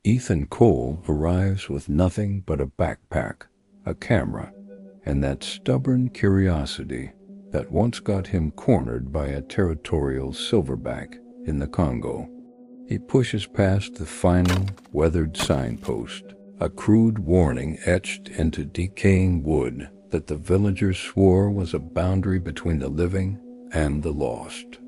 Ethan Cole arrives with nothing but a backpack, a camera, and that stubborn curiosity that once got him cornered by a territorial silverback in the Congo. He pushes past the final, weathered signpost, a crude warning etched into decaying wood that the villagers swore was a boundary between the living and the lost.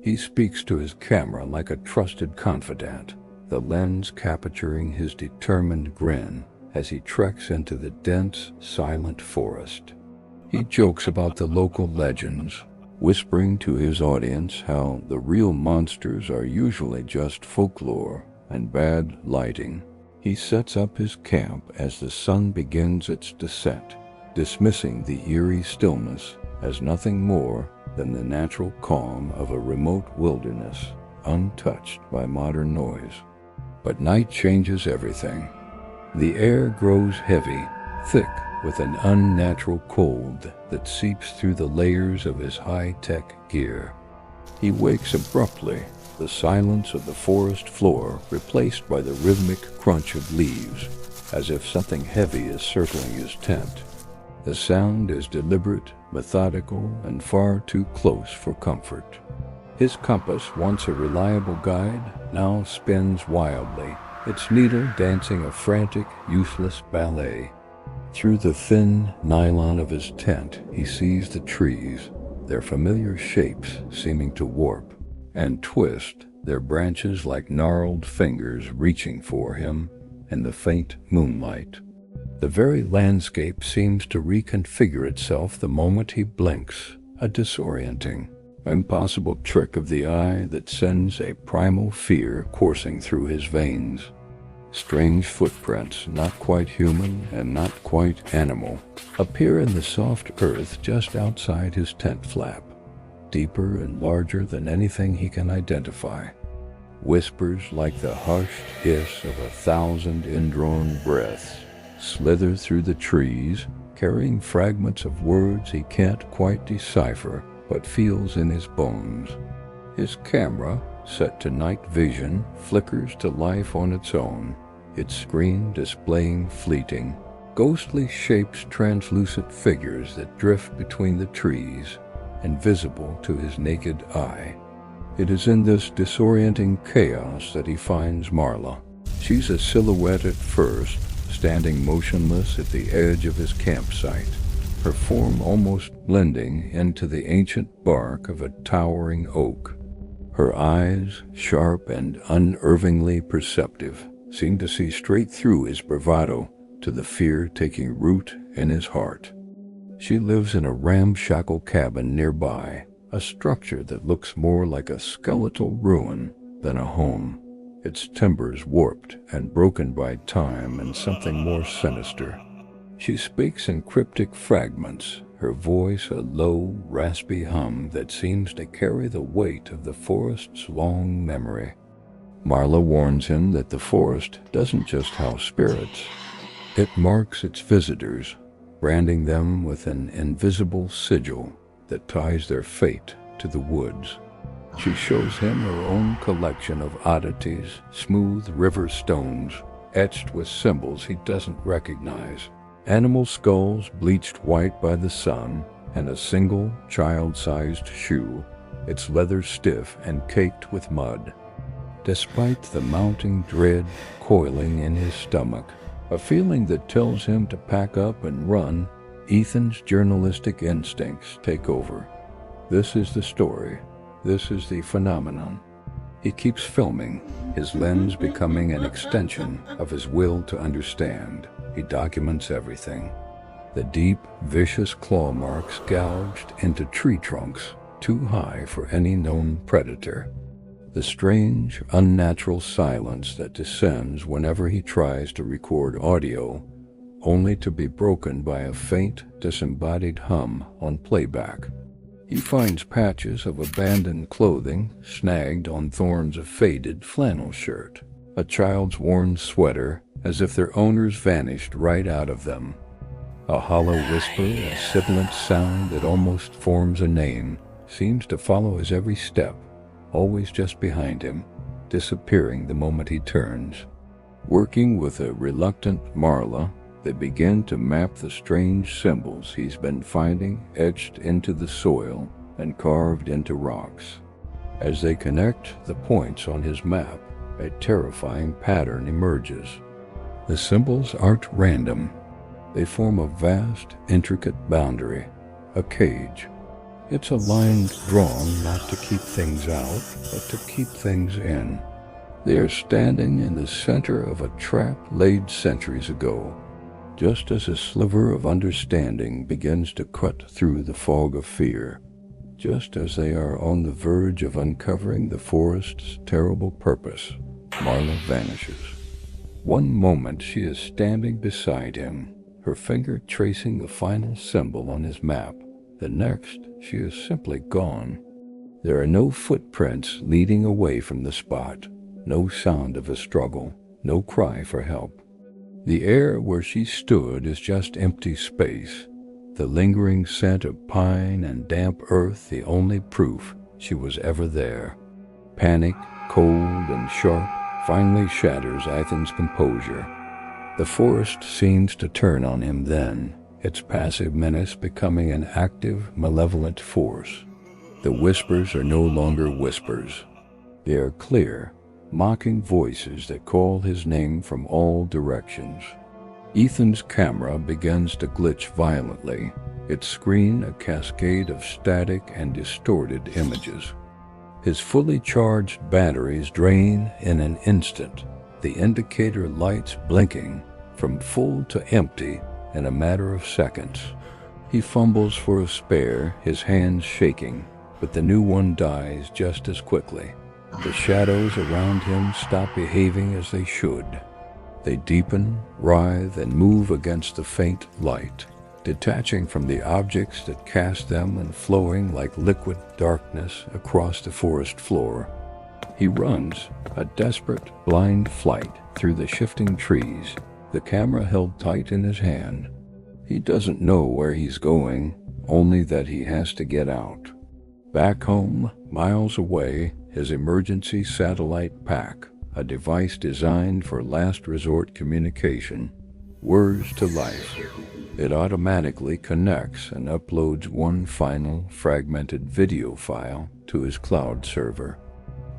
He speaks to his camera like a trusted confidant, the lens capturing his determined grin as he treks into the dense, silent forest. He jokes about the local legends, whispering to his audience how the real monsters are usually just folklore and bad lighting. He sets up his camp as the sun begins its descent, dismissing the eerie stillness as nothing more than the natural calm of a remote wilderness, untouched by modern noise. But night changes everything. The air grows heavy, thick with an unnatural cold that seeps through the layers of his high-tech gear. He wakes abruptly, the silence of the forest floor replaced by the rhythmic crunch of leaves, as if something heavy is circling his tent. The sound is deliberate, methodical, and far too close for comfort. His compass, once a reliable guide, now spins wildly, its needle dancing a frantic, useless ballet. Through the thin nylon of his tent, he sees the trees, their familiar shapes seeming to warp and twist, their branches like gnarled fingers reaching for him in the faint moonlight. The very landscape seems to reconfigure itself the moment he blinks, a disorienting, impossible trick of the eye that sends a primal fear coursing through his veins. Strange footprints, not quite human and not quite animal, appear in the soft earth just outside his tent flap, deeper and larger than anything he can identify. Whispers like the hushed hiss of 1,000 indrawn breaths slither through the trees, carrying fragments of words he can't quite decipher but feels in his bones. His camera, set to night vision, flickers to life on its own, its screen displaying fleeting, ghostly shapes, translucent figures that drift between the trees, invisible to his naked eye. It is in this disorienting chaos that he finds Marla. She's a silhouette at first, standing motionless at the edge of his campsite, her form almost blending into the ancient bark of a towering oak. Her eyes, sharp and unervingly perceptive, seem to see straight through his bravado to the fear taking root in his heart. She lives in a ramshackle cabin nearby, a structure that looks more like a skeletal ruin than a home, its timbers warped and broken by time and something more sinister. She speaks in cryptic fragments, her voice a low, raspy hum that seems to carry the weight of the forest's long memory. Marla warns him that the forest doesn't just house spirits. It marks its visitors, branding them with an invisible sigil that ties their fate to the woods. She shows him her own collection of oddities, smooth river stones, etched with symbols he doesn't recognize, animal skulls bleached white by the sun, and a single child-sized shoe, its leather stiff and caked with mud. Despite the mounting dread coiling in his stomach, a feeling that tells him to pack up and run, Ethan's journalistic instincts take over. This is the story. This is the phenomenon. He keeps filming, his lens becoming an extension of his will to understand. He documents everything. The deep, vicious claw marks gouged into tree trunks, too high for any known predator. The strange, unnatural silence that descends whenever he tries to record audio, only to be broken by a faint, disembodied hum on playback. He finds patches of abandoned clothing snagged on thorns of faded flannel shirt, a child's worn sweater, as if their owners vanished right out of them. A hollow whisper, a sibilant sound that almost forms a name, seems to follow his every step, always just behind him, disappearing the moment he turns. Working with a reluctant Marla, they begin to map the strange symbols he's been finding etched into the soil and carved into rocks. As they connect the points on his map, a terrifying pattern emerges. The symbols aren't random. They form a vast, intricate boundary, a cage. It's a line drawn not to keep things out, but to keep things in. They are standing in the center of a trap laid centuries ago, just as a sliver of understanding begins to cut through the fog of fear, just as they are on the verge of uncovering the forest's terrible purpose. Marla vanishes. One moment she is standing beside him, her finger tracing the final symbol on his map. The next, she is simply gone. There are no footprints leading away from the spot, no sound of a struggle, no cry for help. The air where she stood is just empty space, the lingering scent of pine and damp earth the only proof she was ever there. Panic, cold and sharp, finally shatters Ethan's composure. The forest seems to turn on him then, its passive menace becoming an active, malevolent force. The whispers are no longer whispers. They are clear, mocking voices that call his name from all directions. Ethan's camera begins to glitch violently, its screen a cascade of static and distorted images. His fully charged batteries drain in an instant, the indicator lights blinking from full to empty in a matter of seconds. He fumbles for a spare, his hands shaking, but the new one dies just as quickly. The shadows around him stop behaving as they should. They deepen, writhe, and move against the faint light, detaching from the objects that cast them and flowing like liquid darkness across the forest floor. He runs, a desperate, blind flight through the shifting trees, the camera held tight in his hand. He doesn't know where he's going, only that he has to get out. Back home, miles away, his emergency satellite pack, a device designed for last resort communication, whirs to life. It automatically connects and uploads one final fragmented video file to his cloud server.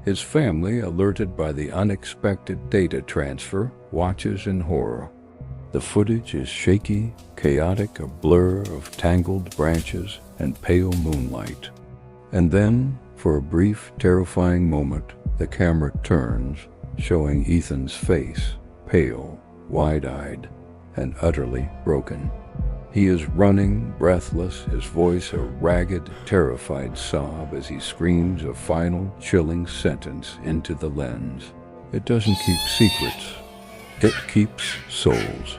His family, alerted by the unexpected data transfer, watches in horror. The footage is shaky, chaotic, a blur of tangled branches and pale moonlight. And then, for a brief, terrifying moment, the camera turns, showing Ethan's face, pale, wide-eyed, and utterly broken. He is running, breathless, his voice a ragged, terrified sob as he screams a final, chilling sentence into the lens. It doesn't keep secrets. It keeps souls.